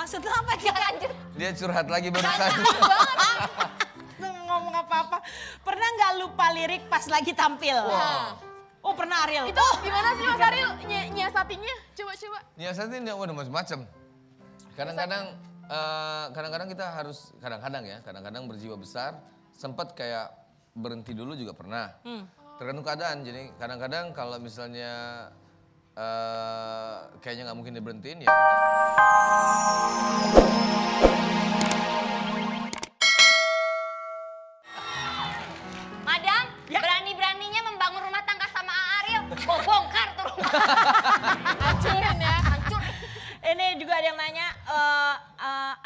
Maksud lo apa dia? Dia curhat lagi barusan. Ngomong apa-apa. Pernah nggak lupa lirik pas lagi tampil? Wow. Oh pernah Ariel. Itu gimana sih Mas Ariel nyiasatinya? Coba. Nyiasatin waduh macam-macam. Kadang-kadang kita harus, kadang-kadang berjiwa besar. Sempat kayak berhenti dulu juga pernah. Tergantung keadaan, jadi kadang-kadang kalau misalnya kayaknya nggak mungkin diberhentiin ya. Madam, Ya. berani-beraninya membangun rumah tangga sama Ariel. Bongkar tuh rumah. Hancurin ya. Hancur. Ini juga ada yang nanya,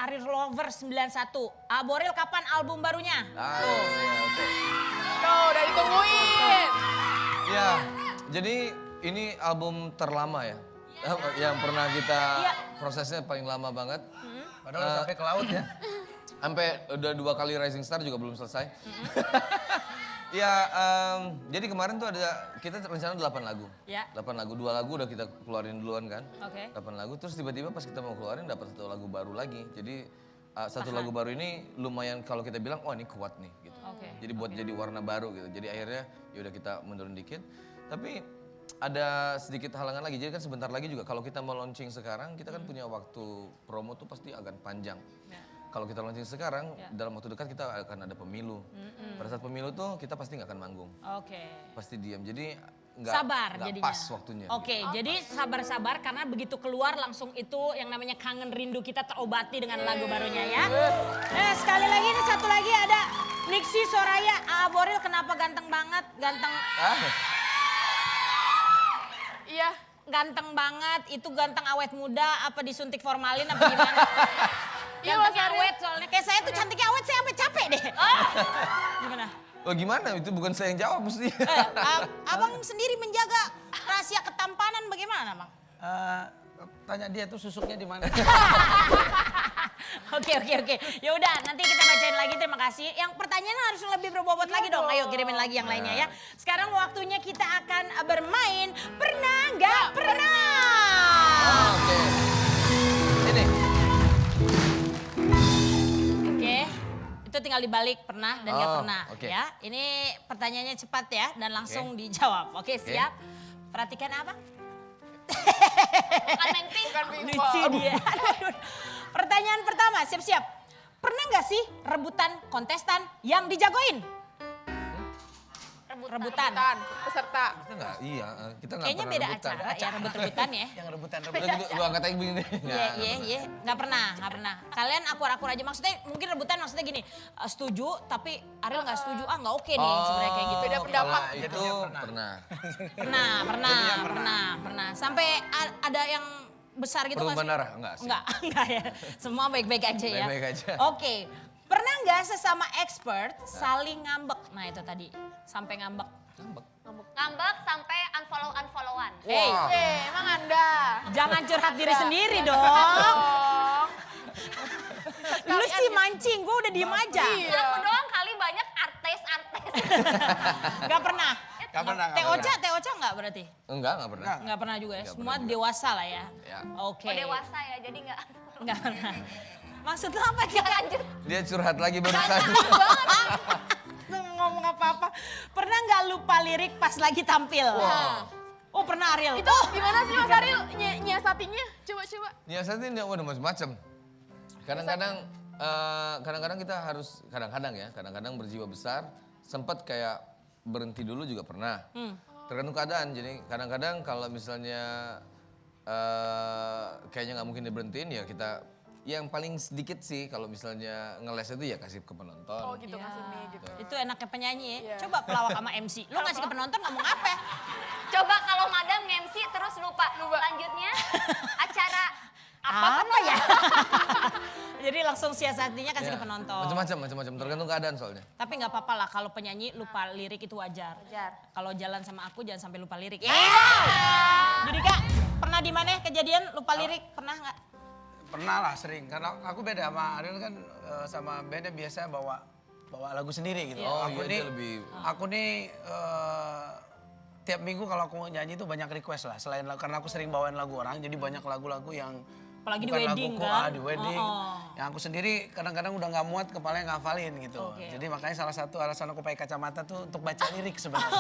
Ariel Lover 91. Boril kapan album barunya? Ya, oke. Tuh, udah ditungguin. Ya, jadi ini album terlama ya. Yang pernah kita prosesnya paling lama banget. Padahal udah sampai ke laut ya. Sampai udah 2 kali Rising Star juga belum selesai. Ya, jadi kemarin tuh kita rencana 8 lagu. Ya. 8 lagu, 2 lagu udah kita keluarin duluan kan. Oke. 8 lagu, terus tiba-tiba pas kita mau keluarin dapat 1 lagu baru lagi. Jadi satu lagu baru ini lumayan kalau kita bilang, oh ini kuat nih gitu. Oke. Jadi buat jadi warna baru gitu. Jadi akhirnya ya udah kita mundurin dikit. Tapi ada sedikit halangan lagi. Jadi kan sebentar lagi juga kalau kita mau launching sekarang, kita kan punya waktu promo tuh pasti agak panjang. Ya. Kalau kita launching sekarang, dalam waktu dekat kita akan ada pemilu. Pada saat pemilu tuh kita pasti nggak akan manggung. Oke. Pasti diam. Jadi nggak Sabar nggak jadinya. pas waktunya. Oke, jadi sabar-sabar karena begitu keluar langsung itu yang namanya kangen rindu kita terobati dengan lagu barunya ya. Sekali lagi ini satu lagi ada Nixie Soraya. Boril kenapa ganteng banget? Iya. Ganteng banget, itu ganteng awet muda apa disuntik formalin apa gimana? Iya, Mas Ganteng Ariel. awet soalnya. Kayak saya tuh cantiknya awet, saya sampai capek deh. Gimana? Oh gimana? Itu bukan saya yang jawab mesti. Abang sendiri menjaga rahasia ketampanan bagaimana, Bang? Tanya dia tuh susuknya di mana. Oke. Ya udah, nanti kita bacain lagi. Terima kasih. Yang pertanyaan harus lebih berbobot lagi dong. Ayo kirimin lagi yang lainnya ya. Sekarang waktunya kita akan bermain pernah nggak pernah. Oke. Ini. Oke. Itu tinggal dibalik pernah dan nggak pernah oke. ya. Ini pertanyaannya cepat ya dan langsung dijawab. Oke, siap. Perhatikan apa? Bukan main ping. Lucu dia. Pertanyaan pertama, siap-siap. Pernah nggak sih rebutan kontestan yang dijagoin? Rebutan. Peserta. Kita nggak, kita nggak Kayaknya pernah beda rebutan. acara ya rebut-rebutan ya. Yang rebutan. Lu angkat aja begini. Iya. Nggak pernah. Kalian akur-akur aja. Maksudnya mungkin rebutan maksudnya gini. Setuju tapi Ariel nggak setuju. Nggak oke nih sebenarnya kayak gitu. Beda pendapat. Kalau itu pernah. Pernah. Sampai ada yang besar gitu nggak sih? Perubahan darah? Enggak sih. Enggak ya. Semua baik-baik aja ya. Baik-baik aja. Oke. Pernah nggak sesama expert saling ngambek? Nah itu tadi. Sampai ngambek. Ngambek sampai unfollow-unfollowan. Hey, Emang Anda. jangan curhat diri sendiri dong. Lu sih mancing, gue udah diem aja. Iya. Aku doang kali banyak artis-artis. Gak pernah. Nggak pernah. Teoca nggak berarti? Enggak pernah. Nggak pernah juga ya. Nggak Semua pernah juga. dewasa lah ya. Ya. Oke. Oh dewasa ya, jadi nggak. Nggak pernah. Maksud lo apa dia? Dia curhat lagi barusan. Ngomong apa-apa. Pernah nggak lupa lirik pas lagi tampil? Oh pernah Ariel. Itu gimana sih Mas Ariel nyiasatinya? Coba. Nyiasatin waduh macam-macam. Kadang-kadang kita harus, kadang-kadang berjiwa besar. Sempat kayak berhenti dulu juga pernah. Tergantung keadaan, jadi kadang-kadang kalau misalnya kayaknya nggak mungkin diberhentiin ya kita, yang paling sedikit sih kalau misalnya ngeles itu ya kasih ke penonton. Oh gitu kasih mie gitu. Itu enaknya penyanyi ya. Iya. Coba pelawak sama MC. Lu ngasih ke penonton ngomong apa? Coba kalau madam MC terus lupa. Selanjutnya acara Apa ya? Jadi langsung siasatinya kasih ke penonton. Macam-macam, tergantung keadaan soalnya. Tapi nggak apa-apa lah kalau penyanyi lupa lirik itu wajar. Wajar. Kalau jalan sama aku jangan sampai lupa lirik. Judika, pernah di mana kejadian lupa lirik? Pernah nggak? Pernah lah sering. Karena aku beda sama Ariel kan sama bandnya biasanya bawa lagu sendiri gitu. Oh, aku iya, nih, dia lebih- aku nih tiap minggu kalau aku mau nyanyi tuh banyak request lah. Selain karena aku sering bawain lagu orang, jadi banyak lagu-lagu yang Apalagi di bukan wedding laguku, kan? di wedding. Yang aku sendiri kadang-kadang udah nggak muat kepalanya ngafalin gitu. Oke. Jadi makanya salah satu alasan aku pakai kacamata tuh untuk baca lirik sebenarnya.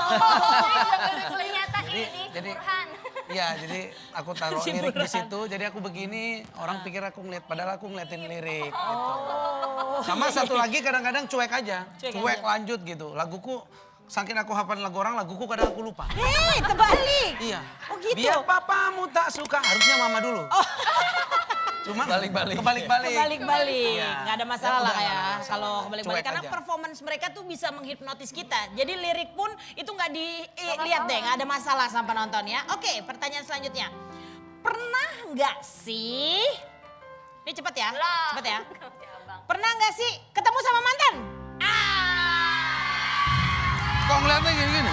Ternyata ini jadi- Burhan. Iya, jadi aku taruh Si lirik di Burhan. situ. Jadi aku begini, orang pikir aku ngeliat, padahal aku ngeliatin lirik. Gitu. Sama satu lagi kadang-kadang cuek aja, Cuek aja. lanjut gitu. Laguku, saking aku hafal lagu orang, laguku kadang aku lupa. Hei, terbalik. Iya. Oh gitu. Biar papamu tak suka, harusnya mama dulu. Cuma Balik-balik. Kebalik-balik. Kebalik-balik, Iya. nggak ada masalah Ya lah udah, ya nggak ada masalah. kalau kebalik-balik. Cuek Karena aja. performance mereka tuh bisa menghipnotis kita. Jadi lirik pun itu nggak dilihat deh, nggak ada masalah sama penonton ya. Oke, pertanyaan selanjutnya. Pernah nggak sih, ini cepet ya, Lah. cepet ya. Abang. Pernah nggak sih ketemu sama mantan? Kok ngeliatnya gini-gini?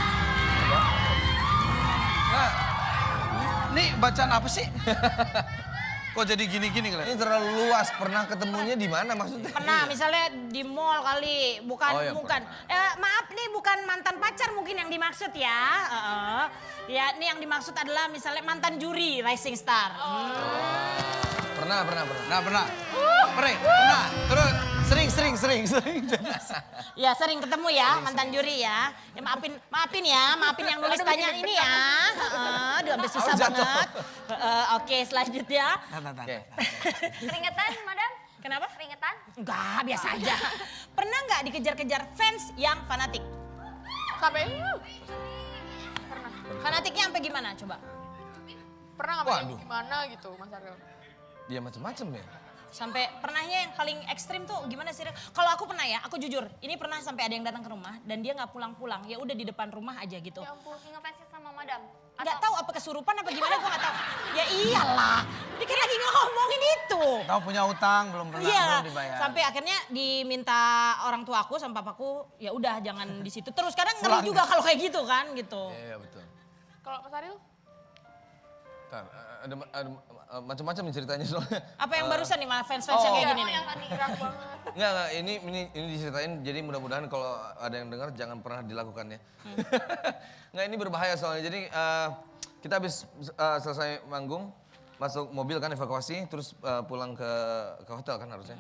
Nah, ini bacaan apa sih? Kok jadi gini-gini Ini ngeliat? terlalu luas, pernah ketemunya di mana maksudnya? Pernah, misalnya di mall kali, bukan, Oh, ya, bukan. Maaf nih, bukan mantan pacar mungkin yang dimaksud ya. Ya, ini yang dimaksud adalah misalnya mantan juri Rising Star. Pernah. Nah, pernah. Pernah. Terus sering. Ya sering ketemu ya mantan juri ya. Ya maafin yang nulis tanya ini ya. Aduh, sampai susah jatuh. banget. Oke, selanjutnya. Oke. Keringetan, madam? Kenapa? Keringetan? Enggak, biasa aja. Pernah nggak dikejar-kejar fans yang fanatik? Sampai Fanatiknya sampai gimana coba? pernah nggak Waduh. gimana gitu Mas Ariel? Dia macam-macam ya. Sampai pernahnya yang paling ekstrim tuh gimana sih? Kalau aku pernah ya, aku jujur, ini pernah sampai ada yang datang ke rumah dan dia nggak pulang-pulang, ya udah di depan rumah aja gitu. Ya ampun, ngefans sama madam. Nggak tahu apa kesurupan apa gimana, gue nggak tahu. Ya iyalah, dia kan lagi ngomongin itu. Tahu punya utang belum Iya, dibayar. sampai akhirnya diminta orang tuaku sama papaku, ya udah jangan di situ. Terus kadang ngeri Pulang. juga kalau kayak gitu kan gitu. Iya betul. Kalau Mas Ariel? Ntar, ada macam-macam nih ceritanya soalnya. Apa yang barusan nih malah fans-fans yang kayak gini nih? Yang tadi gerak banget. Enggak, ini diceritain jadi mudah-mudahan kalau ada yang dengar jangan pernah dilakukannya. Enggak, ini berbahaya soalnya. Jadi kita habis selesai manggung, masuk mobil kan evakuasi, terus pulang ke hotel kan harusnya.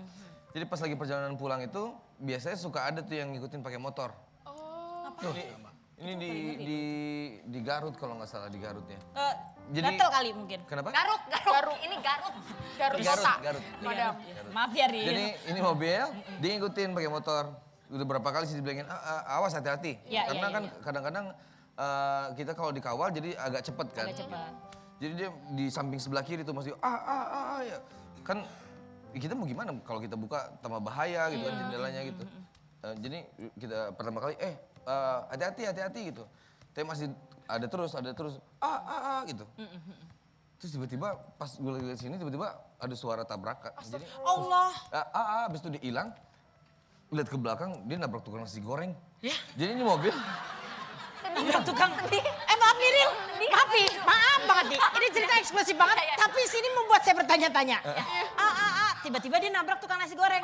Jadi pas lagi perjalanan pulang itu biasanya suka ada tuh yang ngikutin pakai motor. Ini di Garut kalau nggak salah, di Garutnya. Jadi- Gatel kali mungkin. Kenapa? Garut. Ini Garut. Garut Garut, kota. Garut. Madam. Maaf ya Rin. Jadi ini mobil, dia ngikutin pakai motor. Udah berapa kali sih dibilangin, awas hati-hati. Iya, Karena iya, kan kadang-kadang kita kalau dikawal jadi agak cepet kan. Agak cepat. Jadi dia di samping sebelah kiri tuh masih ya. Kan kita mau gimana kalau kita buka tambah bahaya gitu kan jendelanya gitu. Jadi kita pertama kali hati-hati gitu. Tapi masih ada terus gitu. Terus tiba-tiba pas gue lagi lihat sini tiba-tiba ada suara tabrakan. Jadi Allah. abis itu dia hilang. Lihat ke belakang dia nabrak tukang nasi goreng. Ya. Jadi ini mobil Nabrak tukang. Maaf nih Ril. Maaf banget nih. Ini cerita eksklusif banget. Tapi sini membuat saya bertanya-tanya. Tiba-tiba dia nabrak tukang nasi goreng.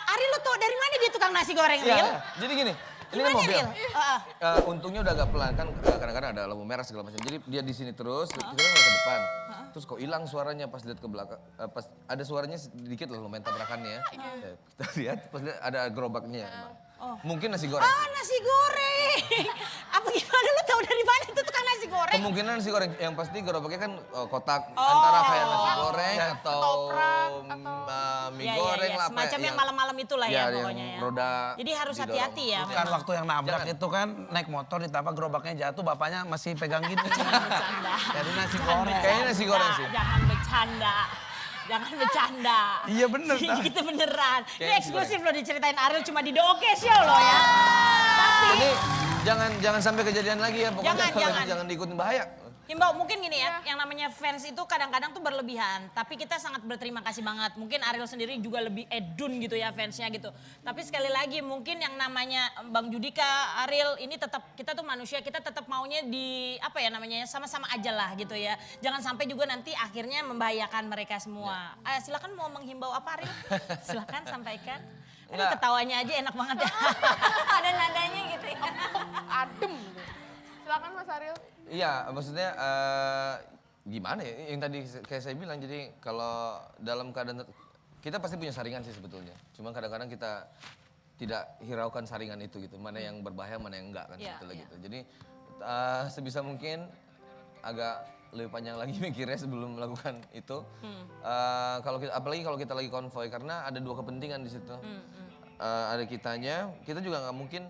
Ari lu tau dari mana dia tukang nasi goreng, Ril? Iya, jadi gini, ini kan Gimana, mobil. Ril? Untungnya udah agak pelan kan, kadang-kadang ada lampu merah segala macam. Jadi dia di sini terus, kita ngeliat ke depan. Terus kok hilang suaranya pas lihat ke belakang, pas ada suaranya sedikit lah lumayan tabrakannya. Ya, kita lihat pas lihat ada gerobaknya. Emang. Mungkin nasi goreng. Nasi goreng. Apa gimana lu tahu dari mana itu tukang nasi goreng? Kemungkinan nasi goreng, yang pasti gerobaknya kan kotak antara kayak nasi goreng atau mie goreng lah. Semacam yang malam-malam itulah ya yang pokoknya ya. roda Jadi harus didorong. hati-hati ya. Kan waktu yang nabrak Jangan. itu kan naik motor ditambah gerobaknya jatuh, bapaknya masih pegang gini. Bercanda. Jadi nasi Jangan goreng. Kayaknya nasi goreng sih. Jangan bercanda. Jangan bercanda. Iya bener, Tan. Itu beneran. Ini Kayaknya nasi eksklusif loh diceritain Ariel cuma di Doke Show loh ya. Tapi Ini jangan sampai kejadian lagi ya, pokoknya jangan diikutin bahaya. Himbau mungkin gini ya, yang namanya fans itu kadang-kadang tuh berlebihan. Tapi kita sangat berterima kasih banget. Mungkin Ariel sendiri juga lebih edun gitu ya fansnya gitu. Tapi sekali lagi mungkin yang namanya Bang Judika, Ariel ini tetap, kita tuh manusia, kita tetap maunya di apa ya namanya, sama-sama aja lah gitu ya. Jangan sampai juga nanti akhirnya membahayakan mereka semua. Silakan mau menghimbau apa Ariel? Silakan sampaikan. Aduh Enggak. ketawanya aja enak banget ya. Ada nadanya gitu ya. Adem gitu. Silakan Mas Ariel. Iya, maksudnya gimana ya, yang tadi kayak saya bilang, jadi kalau dalam keadaan, kita pasti punya saringan sih sebetulnya. Cuma kadang-kadang kita tidak hiraukan saringan itu gitu, mana yang berbahaya, mana yang enggak kan Iya, sebetulnya iya. gitu. Jadi sebisa mungkin agak lebih panjang lagi mikirnya sebelum melakukan itu. Kalau apalagi kalau kita lagi konvoy, karena ada dua kepentingan di situ. Ada kitanya, kita juga nggak mungkin